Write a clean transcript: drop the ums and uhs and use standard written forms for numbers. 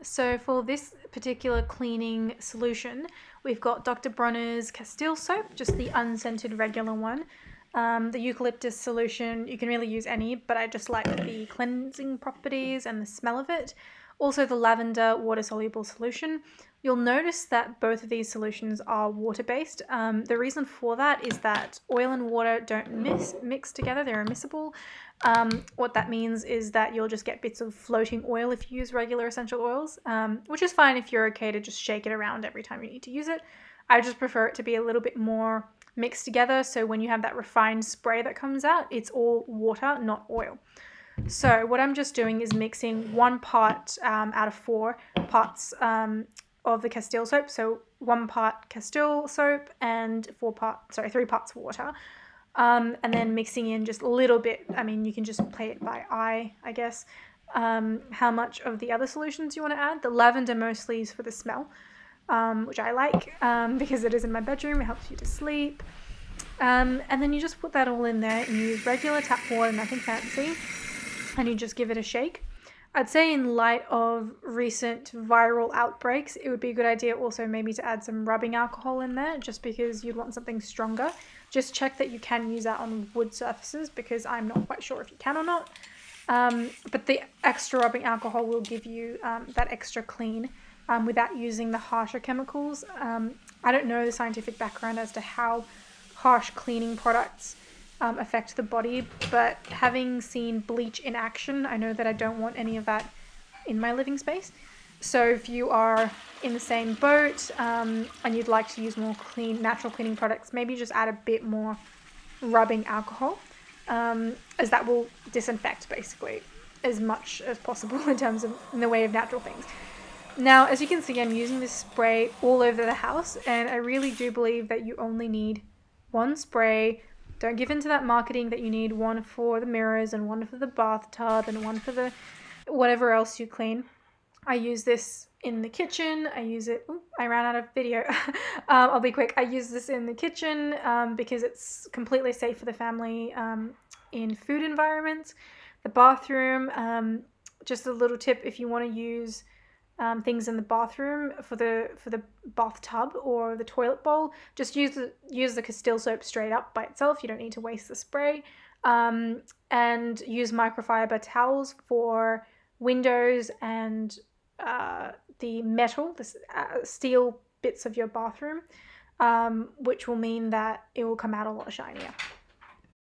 So for this particular cleaning solution, we've got Dr. Bronner's Castile soap, just the unscented regular one. The eucalyptus solution, you can really use any, but I just like the cleansing properties and the smell of it. Also the lavender water-soluble solution. You'll notice that both of these solutions are water-based. The reason for that is that oil and water don't mix together, they're immiscible. What that means is that you'll just get bits of floating oil if you use regular essential oils, which is fine if you're okay to just shake it around every time you need to use it. I just prefer it to be a little bit more mixed together, so when you have that refined spray that comes out, it's all water, not oil. So what I'm just doing is mixing 1 part out of 4 parts of the Castile soap. So 1 part Castile soap and 3 parts water. And then mixing in just a little bit. I mean, you can just play it by eye, I guess. How much of the other solutions you want to add. The lavender mostly is for the smell, which I like because it is in my bedroom. It helps you to sleep. And then you just put that all in there and use regular tap water, nothing fancy. And you just give it a shake. I'd say in light of recent viral outbreaks, it would be a good idea also maybe to add some rubbing alcohol in there, just because you'd want something stronger. Just check that you can use that on wood surfaces, because I'm not quite sure if you can or not. But the extra rubbing alcohol will give you that extra clean without using the harsher chemicals. I don't know the scientific background as to how harsh cleaning products affect the body, but having seen bleach in action, I know that I don't want any of that in my living space. So if you are in the same boat and you'd like to use more natural cleaning products, maybe just add a bit more rubbing alcohol, as that will disinfect basically as much as possible in the way of natural things. Now, as you can see, I'm using this spray all over the house, and I really do believe that you only need 1 spray. Don't give in to that marketing that you need 1 for the mirrors and 1 for the bathtub and 1 for the whatever else you clean. I use this in the kitchen. I ran out of video. I'll be quick. I use this in the kitchen because it's completely safe for the family in food environments. The bathroom, just a little tip, if you want to use things in the bathroom for the bathtub or the toilet bowl, just use the Castile soap straight up by itself. You don't need to waste the spray. And use microfiber towels for windows and the steel bits of your bathroom, which will mean that it will come out a lot shinier.